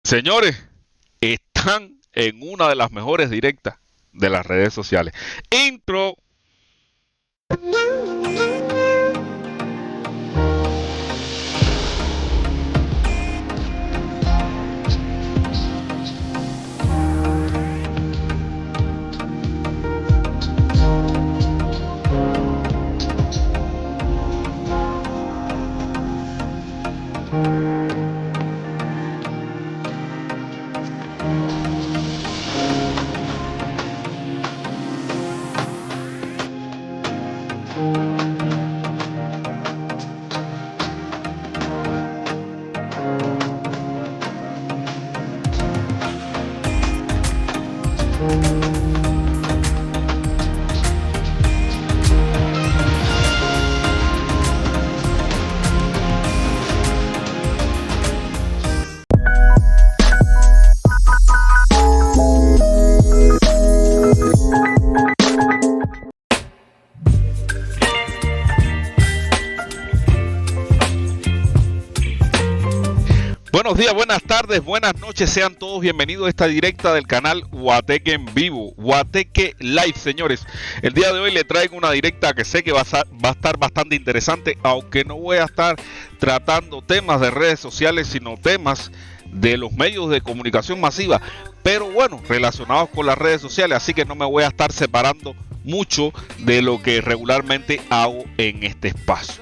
Señores, están en una de las mejores directas de las redes sociales. Intro. Buenos días, buenas tardes, buenas noches, sean todos bienvenidos a esta directa del canal Guateque en Vivo, Guateque Live, señores. El día de hoy le traigo una directa que sé que va a estar bastante interesante, aunque no voy a estar tratando temas de redes sociales, sino temas de los medios de comunicación masiva, pero bueno, relacionados con las redes sociales, así que no me voy a estar separando mucho de lo que regularmente hago en este espacio.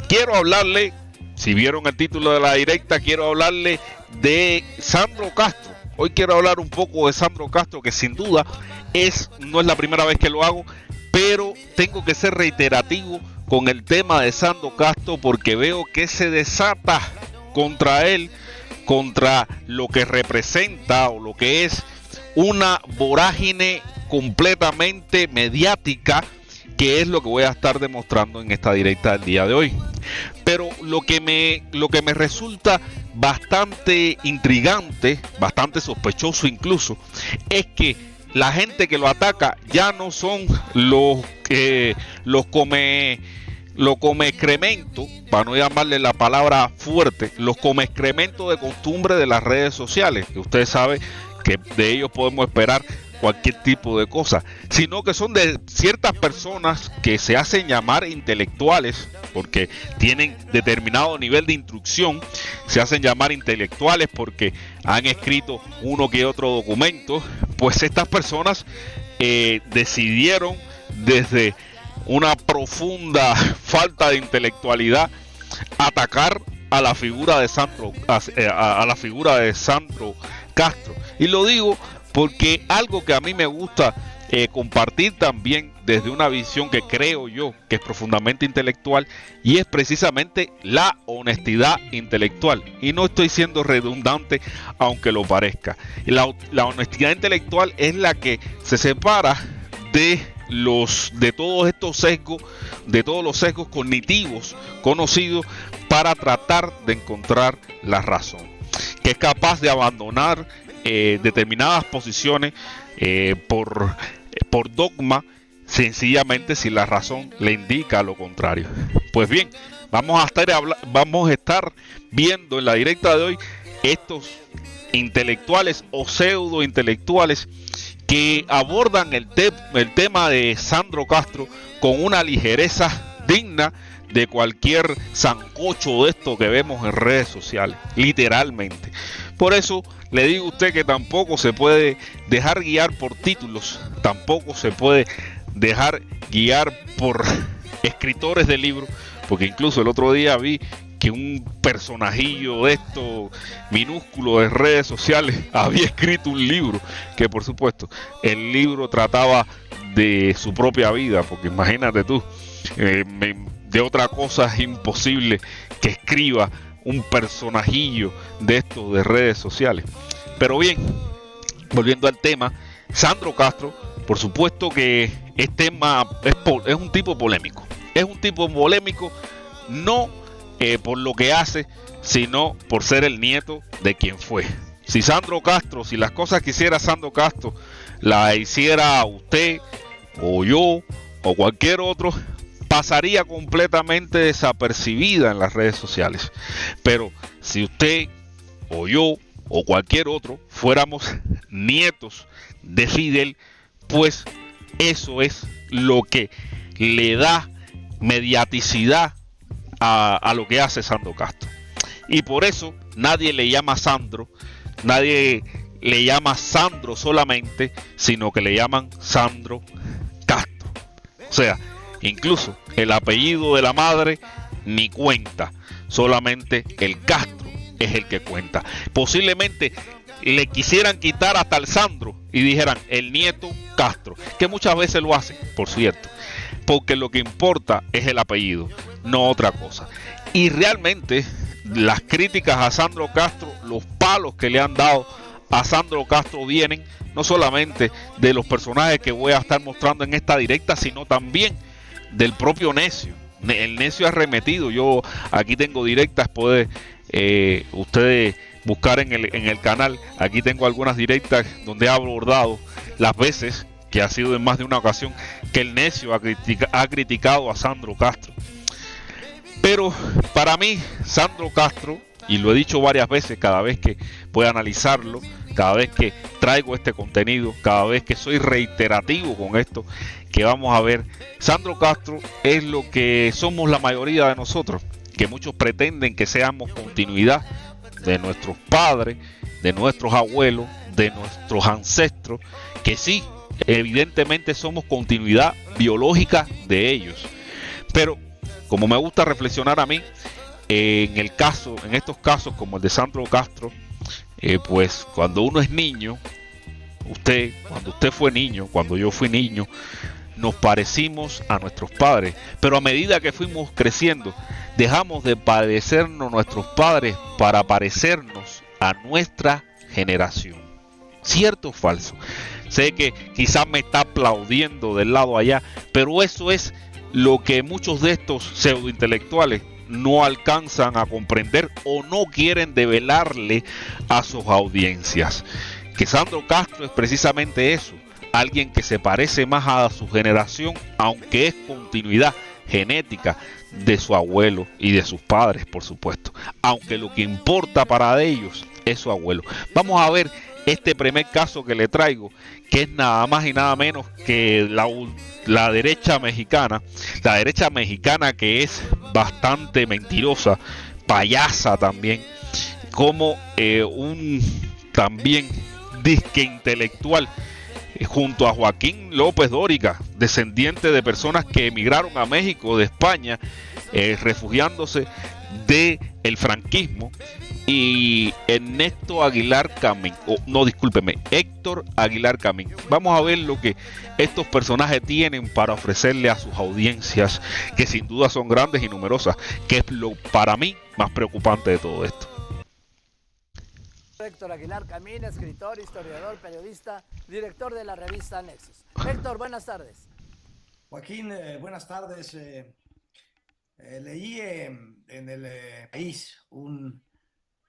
Quiero hablarle, si vieron el título de la directa, quiero hablarle de Sandro Castro. Hoy quiero hablar un poco de Sandro Castro, que sin duda no es la primera vez que lo hago, pero tengo que ser reiterativo con el tema de Sandro Castro porque veo que se desata contra él, contra lo que representa o lo que es una vorágine completamente mediática, que es lo que voy a estar demostrando en esta directa del día de hoy. Pero lo que me resulta bastante intrigante, bastante sospechoso incluso, es que la gente que lo ataca ya no son los come excremento, para no llamarle la palabra fuerte, los come excremento de costumbre de las redes sociales, que usted sabe que de ellos podemos esperar cualquier tipo de cosa, sino que son de ciertas personas que se hacen llamar intelectuales porque tienen determinado nivel de instrucción, se hacen llamar intelectuales porque han escrito uno que otro documento. Pues estas personas decidieron, desde una profunda falta de intelectualidad, atacar a la figura de Sandro, a la figura de Sandro Castro. Y lo digo porque algo que a mí me gusta compartir también desde una visión que creo yo que es profundamente intelectual, y es precisamente la honestidad intelectual. Y no estoy siendo redundante, aunque lo parezca. La honestidad intelectual es la que se separa de todos estos sesgos, de todos los sesgos cognitivos conocidos, para tratar de encontrar la razón, que es capaz de abandonar determinadas posiciones por dogma, sencillamente si la razón le indica lo contrario. Pues bien, vamos a estar viendo en la directa de hoy estos intelectuales o pseudo intelectuales que abordan el tema de Sandro Castro con una ligereza digna de cualquier sancocho de esto que vemos en redes sociales, literalmente. Por eso le digo a usted que tampoco se puede dejar guiar por títulos, tampoco se puede dejar guiar por escritores de libros, porque incluso el otro día vi que un personajillo de esto minúsculo de redes sociales había escrito un libro, que por supuesto el libro trataba de su propia vida, porque imagínate tú, de otra cosa es imposible que escriba un personajillo de estos de redes sociales. Pero bien, volviendo al tema, Sandro Castro, por supuesto que es un tipo polémico. Es un tipo polémico no por lo que hace, sino por ser el nieto de quien fue. Si las cosas que hiciera Sandro Castro las hiciera usted o yo o cualquier otro, pasaría completamente desapercibida en las redes sociales. Pero si usted o yo o cualquier otro fuéramos nietos de Fidel, pues eso es lo que le da mediaticidad a lo que hace Sandro Castro. Y por eso nadie le llama Sandro, nadie le llama Sandro solamente, sino que le llaman Sandro Castro. O sea, incluso el apellido de la madre ni cuenta, solamente el Castro es el que cuenta. Posiblemente le quisieran quitar hasta el Sandro y dijeran el nieto Castro, que muchas veces lo hacen, por cierto, porque lo que importa es el apellido, no otra cosa. Y realmente las críticas a Sandro Castro, los palos que le han dado a Sandro Castro vienen no solamente de los personajes que voy a estar mostrando en esta directa, sino también del propio Necio. El Necio arremetido. Yo aquí tengo directas, puede ustedes buscar en el canal. Aquí tengo algunas directas donde he abordado las veces, que ha sido en más de una ocasión, que el Necio ha criticado a Sandro Castro. Pero para mí, Sandro Castro, y lo he dicho varias veces, cada vez que voy a analizarlo, cada vez que traigo este contenido, cada vez que soy reiterativo con esto que vamos a ver, Sandro Castro es lo que somos la mayoría de nosotros, que muchos pretenden que seamos continuidad de nuestros padres, de nuestros abuelos, de nuestros ancestros, que sí, evidentemente somos continuidad biológica de ellos. Pero como me gusta reflexionar a mí, en estos casos como el de Sandro Castro, pues cuando uno es niño, cuando usted fue niño, cuando yo fui niño, nos parecimos a nuestros padres, pero a medida que fuimos creciendo, dejamos de parecernos nuestros padres para parecernos a nuestra generación. ¿Cierto o falso? Sé que quizás me está aplaudiendo del lado allá, pero eso es lo que muchos de estos pseudointelectuales no alcanzan a comprender o no quieren develarle a sus audiencias. Que Sandro Castro es precisamente eso, alguien que se parece más a su generación, aunque es continuidad genética de su abuelo y de sus padres, por supuesto, aunque lo que importa para ellos es su abuelo. Vamos a ver este primer caso que le traigo, que es nada más y nada menos que la derecha mexicana, que es bastante mentirosa, payasa también, como un también disque intelectual, junto a Joaquín López Dóriga, descendiente de personas que emigraron a México de España, refugiándose del franquismo, y Ernesto Aguilar Camín, Héctor Aguilar Camín. Vamos a ver lo que estos personajes tienen para ofrecerle a sus audiencias, que sin duda son grandes y numerosas, que es lo para mí más preocupante de todo esto. Héctor Aguilar Camín, escritor, historiador, periodista, director de la revista Nexus. Héctor, buenas tardes. Joaquín, buenas tardes. Leí en el país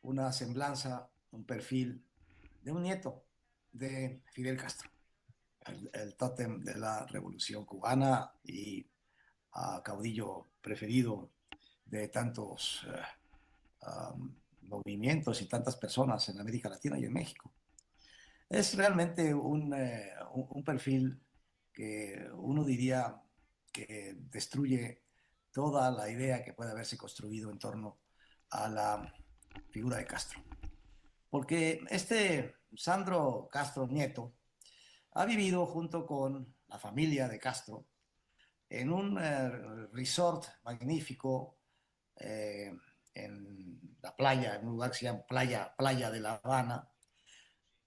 una semblanza, un perfil de un nieto de Fidel Castro, el tótem de la Revolución Cubana y caudillo preferido de tantos movimientos y tantas personas en América Latina y en México. Es realmente un perfil que uno diría que destruye toda la idea que puede haberse construido en torno a la figura de Castro. Porque este Sandro Castro Nieto ha vivido junto con la familia de Castro en un resort magnífico en la playa, en un lugar que se llama Playa de La Habana,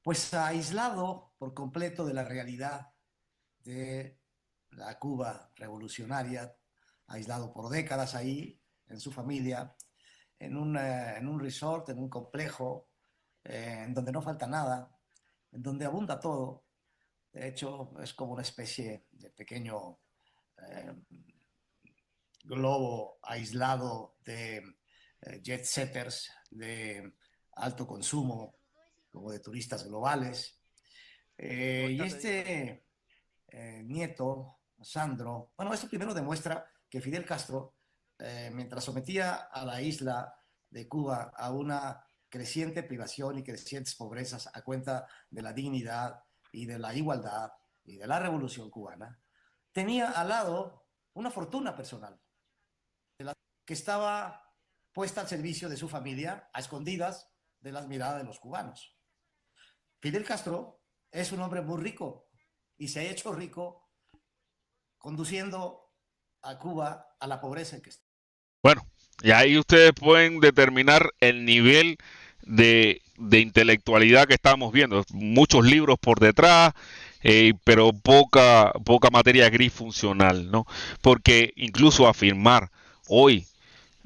pues aislado por completo de la realidad de la Cuba revolucionaria, aislado por décadas ahí, en su familia, en un resort, en un complejo, en donde no falta nada, en donde abunda todo. De hecho, es como una especie de pequeño globo aislado de jet setters de alto consumo, como de turistas globales. Y este nieto, Sandro, bueno, esto primero demuestra que Fidel Castro, mientras sometía a la isla de Cuba a una creciente privación y crecientes pobrezas a cuenta de la dignidad y de la igualdad y de la Revolución Cubana, tenía al lado una fortuna personal que estaba puesta al servicio de su familia a escondidas de las miradas de los cubanos. Fidel Castro es un hombre muy rico y se ha hecho rico conduciendo a Cuba a la pobreza en que está. Bueno, y ahí ustedes pueden determinar el nivel de intelectualidad que estamos viendo. Muchos libros por detrás, pero poca materia gris funcional, ¿no? Porque incluso afirmar hoy,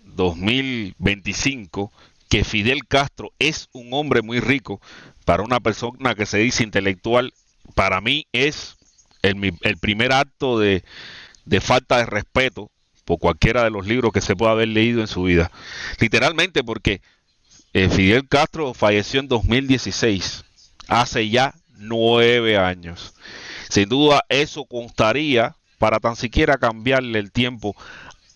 2025, que Fidel Castro es un hombre muy rico para una persona que se dice intelectual, para mí es el primer acto de falta de respeto por cualquiera de los libros que se pueda haber leído en su vida. Literalmente porque Fidel Castro falleció en 2016, hace ya 9 años. Sin duda eso constaría para tan siquiera cambiarle el tiempo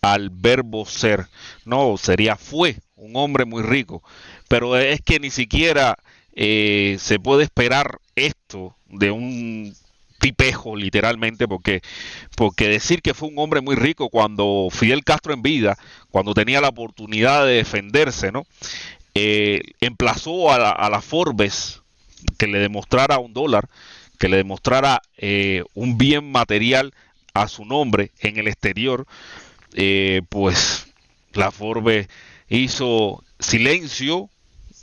al verbo ser. No, fue un hombre muy rico, pero es que ni siquiera se puede esperar esto de un tipejo, literalmente, porque decir que fue un hombre muy rico cuando Fidel Castro en vida, cuando tenía la oportunidad de defenderse, ¿no? Emplazó a la Forbes que le demostrara $1, que le demostrara un bien material a su nombre en el exterior. Pues la Forbes hizo silencio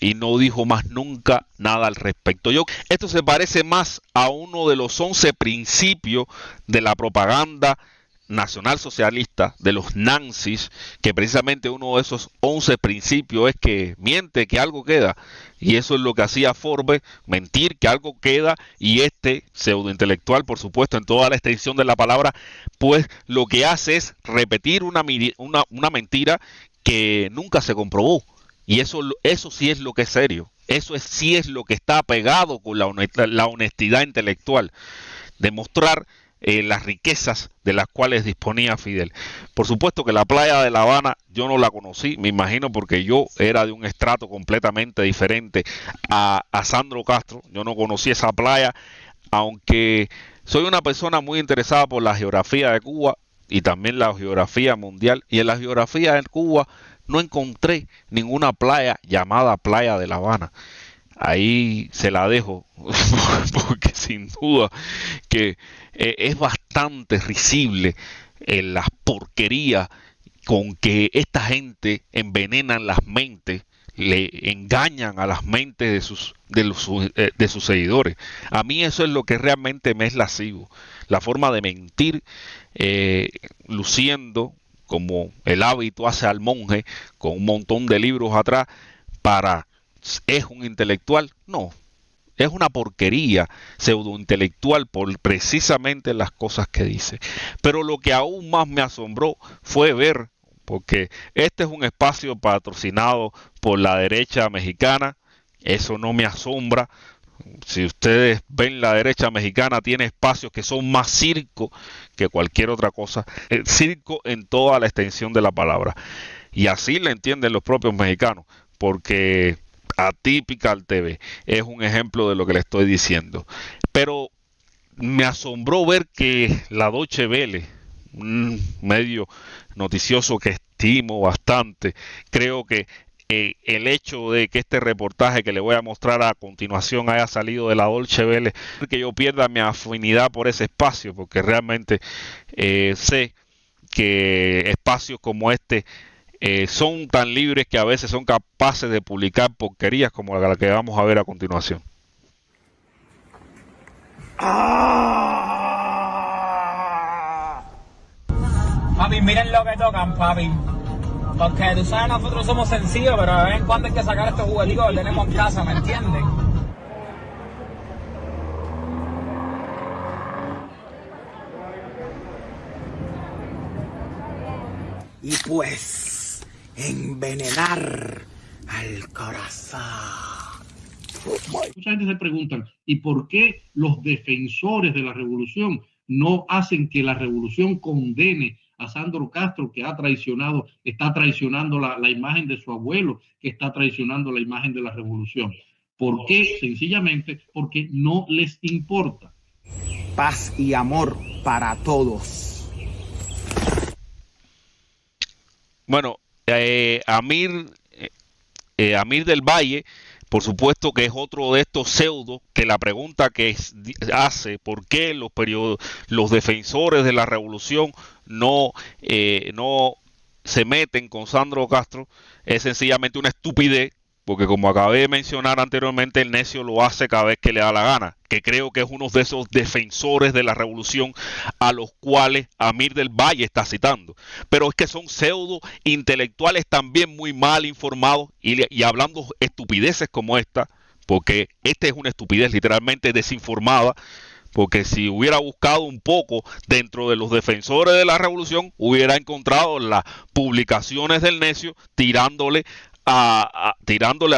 y no dijo más nunca nada al respecto. Esto se parece más a uno de los 11 principios de la propaganda nacionalsocialista, de los nazis, que precisamente uno de esos 11 principios es que miente que algo queda, y eso es lo que hacía Forbes, mentir que algo queda, y este pseudointelectual, por supuesto, en toda la extensión de la palabra, pues lo que hace es repetir una mentira que nunca se comprobó. Y eso sí es lo que es serio. Sí es lo que está apegado con la honestidad intelectual. Demostrar las riquezas de las cuales disponía Fidel. Por supuesto que la playa de La Habana yo no la conocí, me imagino porque yo era de un estrato completamente diferente a Sandro Castro. Yo no conocí esa playa, aunque soy una persona muy interesada por la geografía de Cuba y también la geografía mundial. Y en la geografía de Cuba no encontré ninguna playa llamada Playa de La Habana. Ahí se la dejo, porque sin duda que es bastante risible las porquerías con que esta gente envenenan las mentes, le engañan a las mentes de sus seguidores. A mí eso es lo que realmente me es lascivo, la forma de mentir, luciendo como el hábito hace al monje, con un montón de libros atrás, ¿es un intelectual? No, es una porquería pseudointelectual por precisamente las cosas que dice. Pero lo que aún más me asombró fue ver, porque este es un espacio patrocinado por la derecha mexicana, eso no me asombra. Si ustedes ven, la derecha mexicana tiene espacios que son más circo que cualquier otra cosa. El circo en toda la extensión de la palabra. Y así le entienden los propios mexicanos, porque Atypical TV es un ejemplo de lo que le estoy diciendo. Pero me asombró ver que la Deutsche Welle, un medio noticioso que estimo bastante, creo que el hecho de que este reportaje que le voy a mostrar a continuación haya salido de la Deutsche Welle, que yo pierda mi afinidad por ese espacio, porque realmente sé que espacios como este son tan libres que a veces son capaces de publicar porquerías como la que vamos a ver a continuación. Papi, miren lo que tocan, papi. Porque tú sabes, nosotros somos sencillos, pero de vez en cuando hay que sacar estos jugueticos que tenemos en casa, ¿me entienden? Y pues, envenenar al corazón. Mucha gente se pregunta, ¿y por qué los defensores de la revolución no hacen que la revolución condene a Sandro Castro, que está traicionando la imagen de su abuelo, que está traicionando la imagen de la revolución. ¿Por qué? Sencillamente porque no les importa. Paz y amor para todos. Bueno, Amir del Valle, por supuesto que es otro de estos pseudos que la pregunta que hace, ¿por qué los defensores de la revolución no se meten con Sandro Castro? Es sencillamente una estupidez, porque como acabé de mencionar anteriormente, el necio lo hace cada vez que le da la gana, que creo que es uno de esos defensores de la revolución a los cuales Amir del Valle está citando. Pero es que son pseudo intelectuales también muy mal informados y hablando estupideces como esta, porque esta es una estupidez literalmente desinformada, porque si hubiera buscado un poco dentro de los defensores de la revolución, hubiera encontrado las publicaciones del necio tirándole a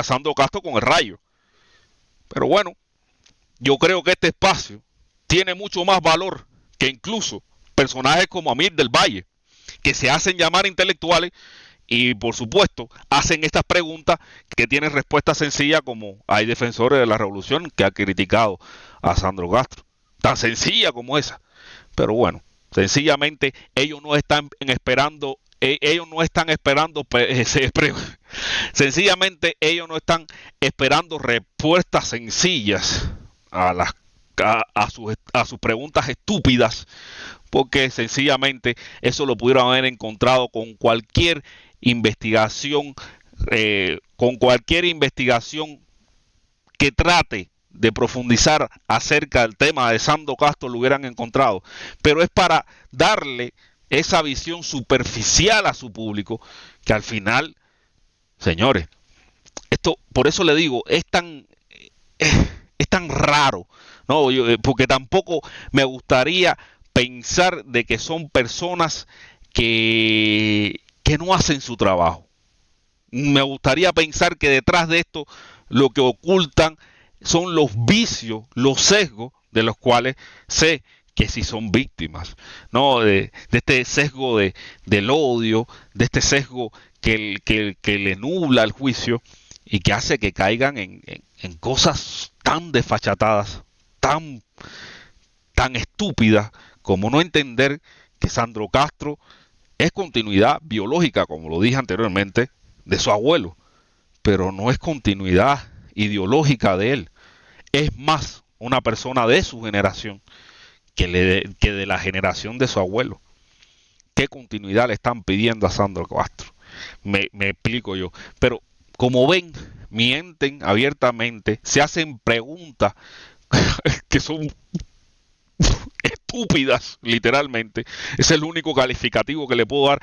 Sandro Castro con el rayo. Pero bueno, yo creo que este espacio tiene mucho más valor que incluso personajes como Amir del Valle, que se hacen llamar intelectuales y por supuesto hacen estas preguntas que tienen respuesta sencilla, como hay defensores de la revolución que han criticado a Sandro Castro, tan sencilla como esa. Pero bueno, sencillamente ellos no están esperando sencillamente ellos no están esperando respuestas sencillas a sus preguntas estúpidas, porque sencillamente eso lo pudieron haber encontrado con cualquier investigación que trate de profundizar acerca del tema de Sandro Castro, lo hubieran encontrado. Pero es para darle esa visión superficial a su público, que al final, señores, esto, por eso le digo, es tan raro, ¿no? Porque tampoco me gustaría pensar de que son personas que no hacen su trabajo. Me gustaría pensar que detrás de esto lo que ocultan son los vicios, los sesgos de los cuales sé que si son víctimas, ¿no? De este sesgo del odio, de este sesgo que le nubla el juicio y que hace que caigan en cosas tan desfachatadas, tan estúpidas, como no entender que Sandro Castro es continuidad biológica, como lo dije anteriormente, de su abuelo, pero no es continuidad ideológica de él. Es más una persona de su generación que de la generación de su abuelo. ¿Qué continuidad le están pidiendo a Sandro Castro? Me explico yo. Pero como ven, mienten abiertamente, se hacen preguntas que son estúpidas, literalmente. Es el único calificativo que le puedo dar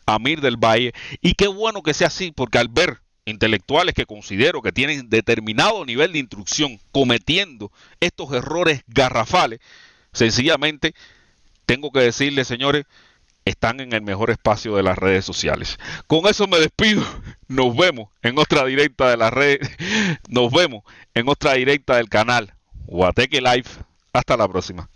a Amir del Valle. Y qué bueno que sea así, porque al ver intelectuales que considero que tienen determinado nivel de instrucción cometiendo estos errores garrafales, sencillamente tengo que decirles, señores, están en el mejor espacio de las redes sociales. Con eso me despido. Nos vemos en otra directa de las redes. Nos vemos en otra directa del canal Guateque Live. Hasta la próxima.